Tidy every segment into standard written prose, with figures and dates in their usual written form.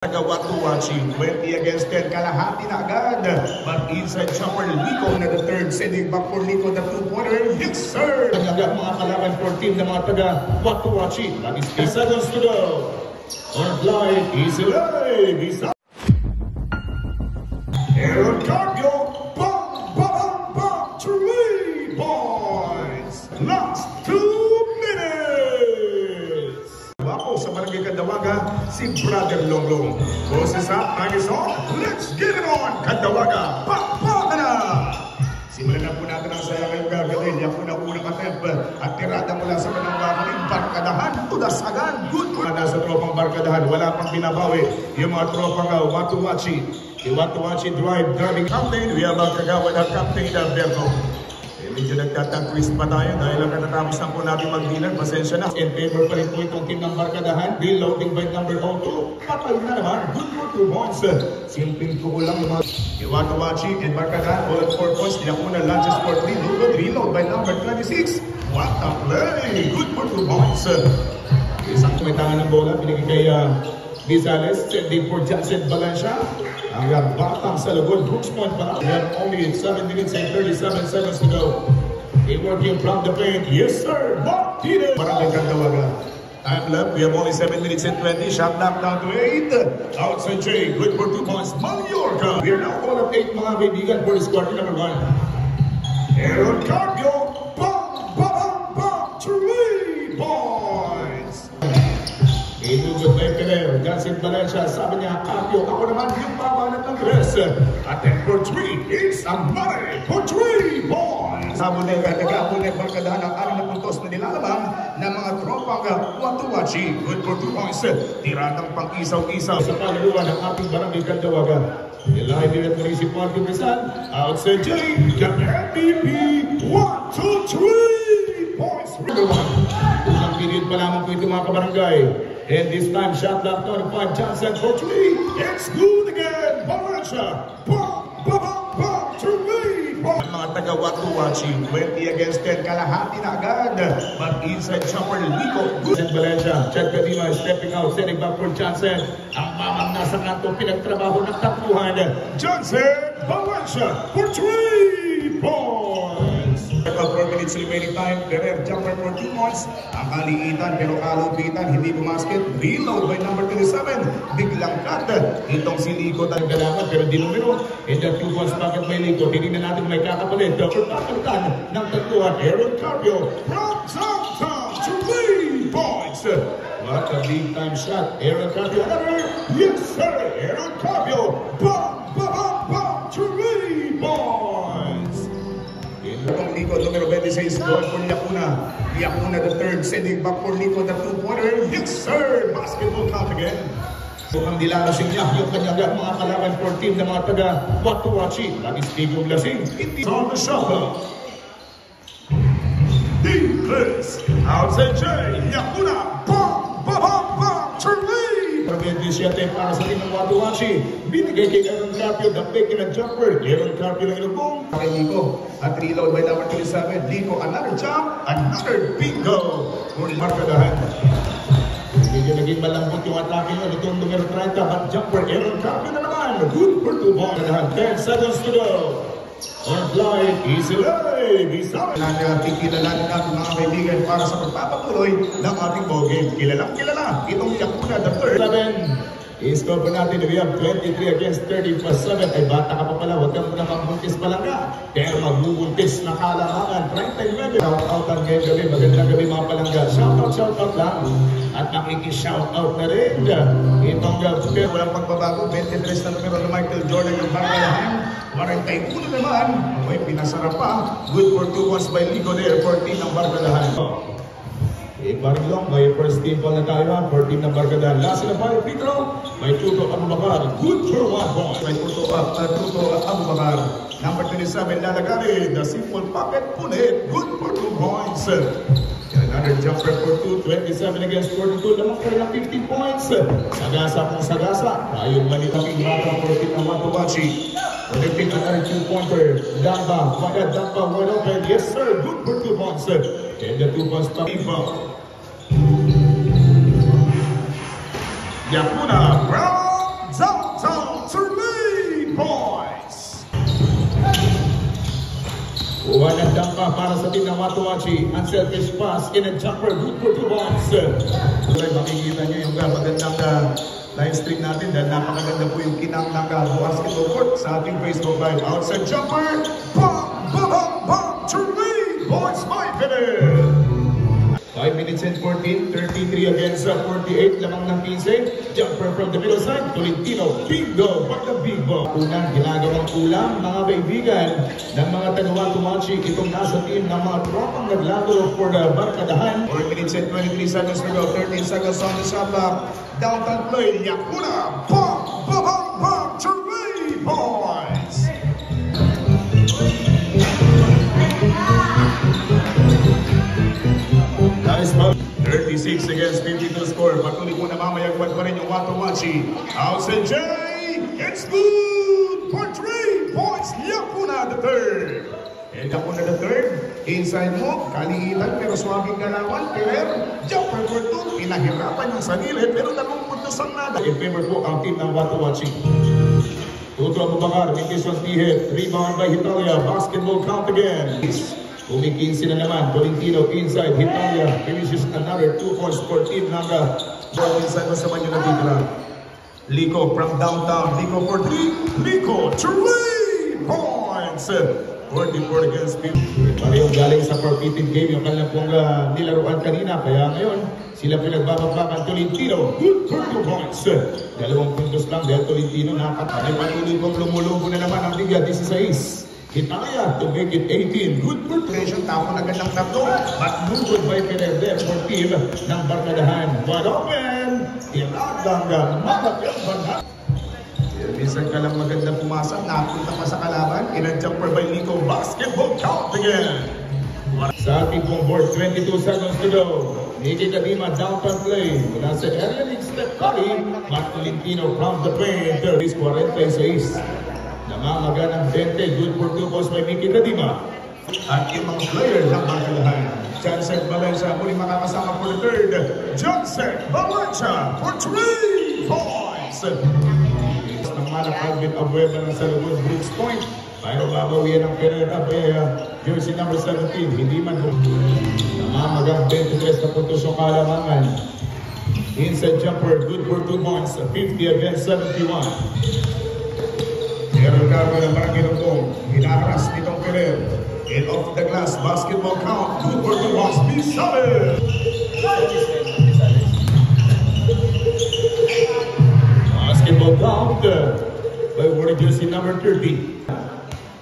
Watuwachi, 20 against 10, kalahati na agad. But inside jumper, Lico na the third, sending back for Lico the two-pointer. Yes, sir! Agad mga kalaban for team na mga taga Watuwachi. 3 seconds to go. On flight, easy live. Aaron Carpio, bang, bang, bang, 3 points. Last 2 minutes. Wapo sa Barangay Kandawaga, si Brother Longlong. Boses up, time is on. Let's get it on, Kandawaga. Pakpaka na! Simulan na po natin ang saya ngayong gagawin. Yan po na unang attempt. At tirada mula sa Kandawaga ng barkadahan. Tudasagan, good for nasa tropang barkadahan. Wala pang binabawi. Yung mga tropang Watuwachi. Yung Watuwachi drive, driving captain. We have ang kagawad ng Captain Alberto. Medyo nagtatag-twist pa tayo dahil ang katatapos na po natin mag-dealer. Pasensya na. In favor pa rin po itong team ng barkadahan. Reloading by number 02. Patay na naman. Good for 2 points. Simpleng tuko lang yung mga Watuwachi and barkadahan. All at 4 points. Tinakuna lunches for 3. Good reload by number 26. What a play. Good for 2 points. Isang kumitangan ng bola. Pinigay kay Rizales. Sending for Johnson Valencia. Ang batang sa lugod, Brooks Point pa. We have only 7 minutes and 37 seconds to go. They working from the paint. Yes, sir. Martinez. Barangay Kandawaga. Time left. We have only 7 minutes and 20. Shot knocked down to 8. Outside Jay. Good for 2 points. Mallorca. We are now all at 8 mga kaibigan for this quarter number 1. Aaron Carpio. Bang, bang, bang. 3 points. Ito sa Bekeler, Johnson Valencia, sabi niya, Carpio, ako naman yung babanat ng dress. Attempt for 3, it's a money for 3 points. Sabon na yung nag-aabon na yung barkadahan ng 6 na puntos na nilalabang ng mga tropang Watuwachi. Good for 2 points. Tiratang pang-isaw-isaw sa paluluwa ng ating Barangay Kandawaga. Nilay din at municipal Rizal, outside Jay, the MVP, 1, 2, 3 points. Unang period pa lamang po ito mga kabarangay. And this time, shot lock 25, Johnson for 3. It's good again. Valencia. Bang, bang, bang, 3 points. Mga taga Watuwachi, 20 against 10, kalahati na agad. But inside jumper, Lico. Good. Valencia, Chad Kadima stepping out, setting back for Johnson. Ang mamang nasa kanto, pinagtrabaho ng takbuhan. Johnson, Valencia for 3 points. 4 minutes remaining time. Ferrer jumper for 2 points. Ang kaliitan pero kalupitan, hindi bumasket. Reload by number 27. Biglang cut. Itong si Lico tayo kailangan pero di numero. And the 2 points bucket by Lico. Tingnan natin may kakapalit. Pagkakalitan ng tagluhan. Aaron Carpio from downtown to 3 points. What a big time shot. Aaron Carpio. Another. Yes sir. Aaron Carpio. Bang, bang, bang. 3 points. Itong Lico, numero 26, going for Yakuna. Yakuna the third, sending back for Lico the two-pointer. Yes, sir! Basketball count again. So, ang dilalasing niya, yung kanyang mga kalaban for team na mga taga Watuwachi. Lagi Stadium Lasing. It's on the shuffle. Declares. Outside Jay. Yakuna. Bang! Bang! Bang! Charlie! 27 para sa team ng Watuwachi. Binigay kay Aaron Carpio, the pick and a jumper. Aaron Carpio ng ilubong. Kay Lico, at reload by number 27. Lico, another jump, another bingo. For barkadahan. Medyo naging malambot yung atake nyo. Itong numero 30, but jumper. Aaron Carpio na naman. Good for 2 points. 10 seconds to go. On flight, easy live. Kikilalanin natin mga kaibigan para sa pagpapatuloy ng ating ball game. Kilalang kilala. Itong Yakuna the third. 7. I-score pa natin, we have 23 against 30 plus 7. Ay bata ka pa pala, huwag ka muna magbuntis pa lang ka. Pero magbubuntis na kalamangan. Prime time level. Shout out ang ngayong gabi. Magandang gabi mga palangga. Shout out lang. At nakikishout out na rin. Itong pero walang pagbabago. 23 na numero ng Michael Jordan yung barkadahan. 41 naman. May pinasarap pa. Good for 2 points by Lico there. 14 ang barkadahan. Barilong, may first team ball na tayo, 14 ng barkadahan. Last na tayo, Pedro, may Tuto Abubakar. Good for 1 point. May Tuto Abubakar. Number 27, Lalagari. The simple pocket, punit. Good for 2 points. Another jumper for 2, 27 against 42. Lamang kayo ng 15 points. Sagasa kung sagasa. Tayong malitaking bata, 14 ng Watuwachi. Connecting another 2-pointer. Damba, wide open. Yes sir, good for 2 points. And the 2 points pa. Yakuna, Brown Watuwachi. Unselfish pass in a jumper. Good for 2 points. Makikita nyo yung magandang live stream natin dahil napakaganda po yung kinang ng basketball court sa ating Facebook Live. Outside jumper. Bang! Bang! Bang! 3 points by Fidel. 5 minutes and 14, 33 against 48, lamang ng 15. Jumper from the middle side, Tolentino, bingo for the big ball. Unang ginagawang ulam, mga kaibigan, ng mga Watuwachi, itong nasa team ng mga tropang naglalaro for the Barkadahan. 4 minutes and 23 seconds to go, 13 seconds on the shot clock. Downtown play, Yakuna, bang, bang, bang, 3 points. Nice ball. 36 against 52 score. Patuloy po namamayagpag pa rin yung Watuwachi. Outside Jay. It's good for 3 points. Yakuna the third. And Yakuna the third. Inside move. Kaliitan pero swaging galawan. Perer. Jumper for 2. Pinahirapan yung sarili pero 2 puntos ang nada. In favor po ang team ng Watuwachi. Tuto Abubakar. Mikison Tihit. Rebound by Hitalia. Basketball count again. Umikinsi na naman, Tolentino inside, Hitalia finishes another 2 points for team Naga. Ball inside mo sa man yung natitira. Lico from downtown, Lico for 3, Lico 3 points! 44 against 50. Parehong galing sa forfeited game yung kanilang pong nilaruan kanina, kaya ngayon sila pinagbabagbakan Tolentino, good for 2 points. 2 puntos lang dahil Tolentino nakapatay. Patuloy pong lumulubo na naman ang Liga 16. Hitalia to make it 18. Good preparation. Tapon agad ng tatlo. But moved by Pererde for team ng Barkadahan. Wide open. Ilagang makapilban. Minsan ka lang maganda pumasa. Napunta pa sa kalaban. In-jumper by Lico. Basketball count again. Sa ating pong board, 22 seconds to go. Nikki Kadima, downtown play. Mula sa Erlenig Steph Curry. Matt Tolentino from the paint. 46. Namamaga ng 20, good for 2 points by Nikki Kadima. At yung mga player ng Barkadahan. Johnson Valencia muli makakasama for the third. Johnson Valencia for 3 points. Ang malak Alvin Abueva ng Salomon Brooks Point. Mayroong babawian ng Pereira by jersey number 17. Hindi man namamagang 23 na puntos yung kalamangan. Inside jumper, good for 2 points. 50 against 71. Meron Cargo ng Barangilong, hinaharas nitong Perer. And off the glass, basketball count, good for 2 points, Bisales! Basketball count by wearing jersey number 30.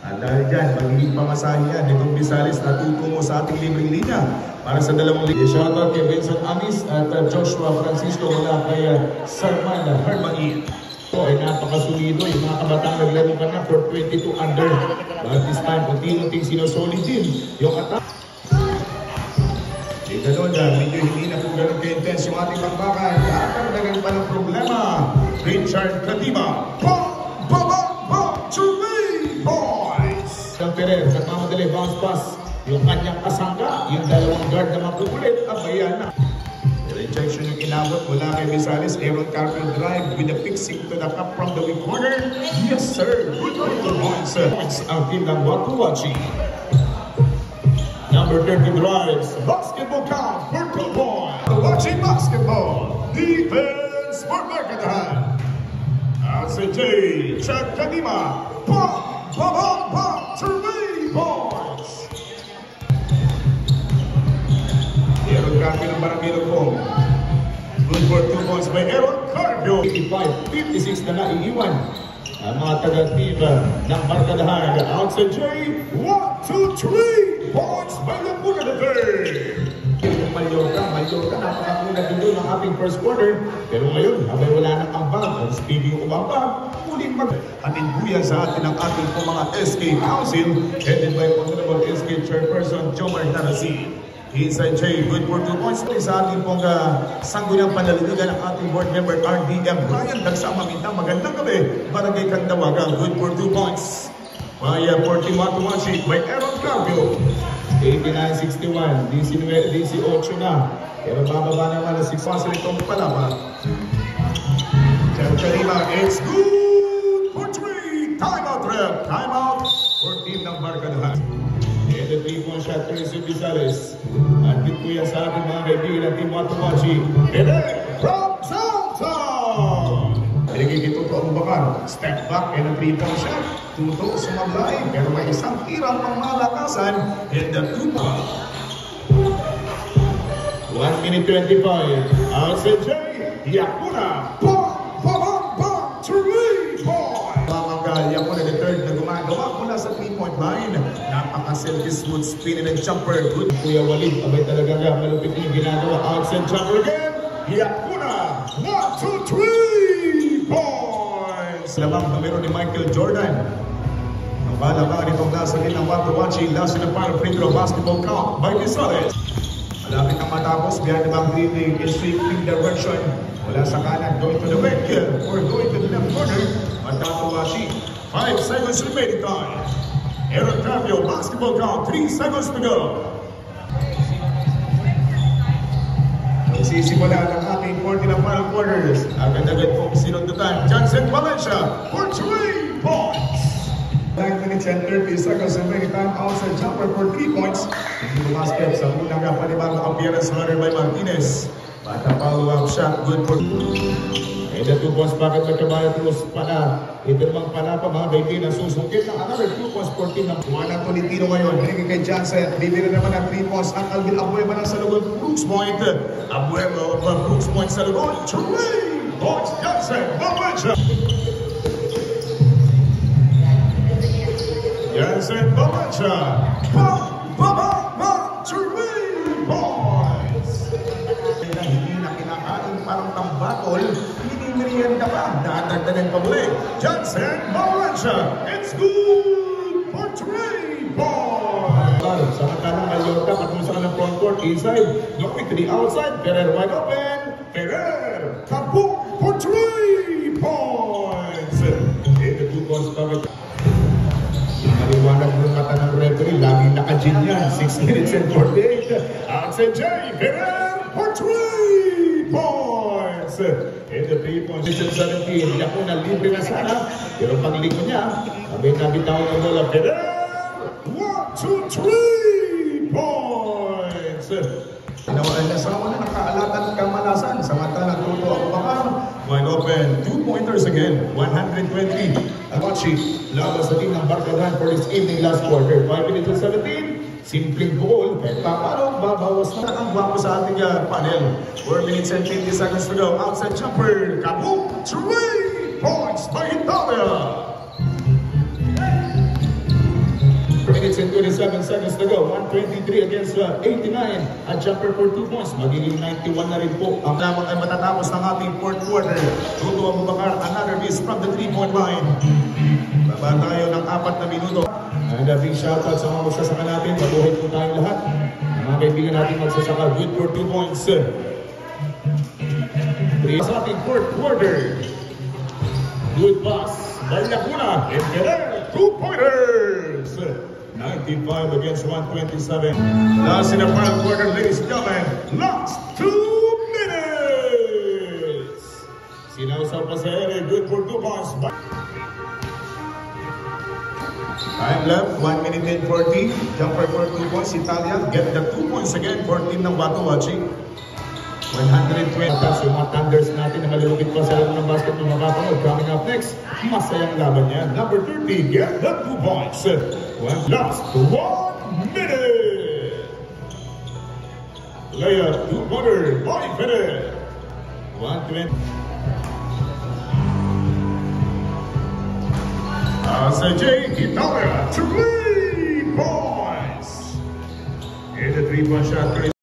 At dahil dyan, magiging pamasahe yan itong Bisales na tutungo sa ating libreng linya para sa 2 linya. Shoutout kay Vincent Amis at Joshua Francisco mula kay Sarman Hermain. So ay napakasulido yung mga kabatang naglaro ka na for 22 under. But this time, unti-unting sinusolid din yung attack. Di ganun dyan, medyo hindi na po ganun ka-intense yung ating bakbakan. Kakagdagan pa ng problema. Richard Kadima. Bang! Bang! Bang! 3 points! Ang Perer, nagmamadali bounce pass. Yung kanyang kasangga, yung 2 guard na makukulit, abayan na. Rejection yung inabot mula kay Bisales. Aaron Carpenter drive with the fixing to the cup from the weak corner. Yes, sir. Good for 2 points. Points ang team ng Watuwachi. Number 30 drives. Basketball count for 2 points. Watuwachi basketball. Defense for Barkadahan. As a J. Chad Kadima. Bang! Bang! Bang! Bang! 3 points. Aaron Carpio ng Barangilong. Good for 2 points by Aaron Carpio. 55-56 na naiiwan ang mga taga-team ng Barkadahan. Outside J. 1, 2, 3 points by Laguna the third. Mallorca, napakakuna din doon ang ating first quarter. Pero ngayon, habang wala nang ambag, speaking of ambag, muling mag-atinbuyan sa atin ang ating mga SK Council, headed by Honorable SK Chairperson Jomar Tarasin. Inside J, good for 2 points. Sa ating pong sanggunang panaliligan ng ating board member RDM Brian Dagsama Minta. Magandang gabi, Barangay Kandawaga, good for 2 points. By 40 Watuwachi by Aaron Carpio. 89-61, 18 na. Pero bababa naman na 6 points itong palaban. Kadima, it's good for 3. Timeout rep. Timeout for team ng Barkadahan. And the 3 3-point shot, Teresa Gonzalez. At din po yan sa ating mga kaibigan ng Team Watuwachi. Pele from downtown! Pinagiging Tuto Abubakar. Step back and a 3-point shot. Tuto sumablay, pero may isang tirang pang malakasan in the 2-point. 1 minute 25. Outside Jay, Yakuna. Bang! 3-point! Mamanggal, Yakuna the third na gumagawa mula sa 3-point line. Napaka-silky smooth spin and jumper. Good. Kuya Walid, abay talaga nga. Malupit yung ginagawa. Outside jumper again. Yakuna. 1, 2, 3 points! Labang numero ni Michael Jordan. Ang balaban itong nasa din ng Watuwachi. Last in the final free throw basketball count by Gonzalez. Malapit ang matapos, behind the back dribbling in sweeping direction. Wala sa kanan, going to the back or going to the left corner. Watuwachi, 5 seconds remaining time. Aaron Travio, basketball count, 3 seconds to go. Sisimula ng ating 40 na final quarters. Agad-agad po sinundutan. Johnson Valencia for 3 points. 9 minutes and 30 seconds remaining time. Outside jumper for 3 points. Hindi basket sa unang panibagong appearance runner by Martinez. Bata follow-up shot. Good for... And the 2 points bucket by Caballo Cruz Pana. Ito namang Pana pa mga kaibigan susungkit ng another 2 points for team ng Juana Tolentino ngayon. Hinigin kay Johnson. Bibili naman ng 3 points. Ang Alvin Abueva na sa lugod. Brooks Point. Abueva over Brooks Point sa lugod. 3 points Johnson. Valencia. Johnson Valencia. 3 points. Hindi na kinakain parang tambakol. Merienda pa, dadagdagan pa muli. Johnson Valencia, it's good for 3 points. Samantalang Mallorca patuloy ng front court inside, going to the outside. Ferrer wide open. Ferrer, kaboom for 3 points. In the 2 points coverage. Maliwanag ng mata ng referee, laging naka-gin yan. 6 minutes and 48. Outside Jay, Ferrer for 3 points. In the 3-point position 17, Yakuna libre na sana, pero pagliko niya, sabi nabitaw ng bola, Ferrer, 1, 2, 3 points! Nawalan na sa una, nakaalatan ng kamalasan, samantalang Tuto Abubakar, wide open, 2-pointers again, 120. Abachi, labas sa team ng Barcadan for this evening last quarter, 5 minutes and 17. Simpleng goal, kahit paano, babawas na ang guwapo sa ating panel. 4 minutes and 50 seconds to go. Outside jumper, kaboom! 3 points by Italia! 4 minutes and 27 seconds to go. 123 against 89. At jumper for 2 points. Magiging 91 na rin po. Ang lamang ay matatapos ng ating 4th quarter. Tuto Abubakar, another miss from the 3-point line. Baba tayo ng 4 na minuto. And a big shoutout sa mga magsasaka natin. Mabuhay po tayong lahat. Mga kaibigan natin magsasaka. Good for 2 points. Sa ating 4th quarter. Good pass. Yakuna. And Ferrer. 2-pointers. 95 against 127. Last in the final quarter, ladies and gentlemen. Last 2 minutes. Sinausap pa sa ere. Good for 2 points. Time left, 1 minute and 40. Jumper for 2 points. Italia get the 2 points again for team ng Watuwachi. 120. Tapos yung mga Thunders natin na malulupit pa sa alam ng basket ng makapanood. Coming up next, masayang laban yan. Number 30, get the 2 points. Last 1 minute. Player 2-pointer by Ferrer. 120. Sa Jay, Italia, 3 points. In the 3-point shot.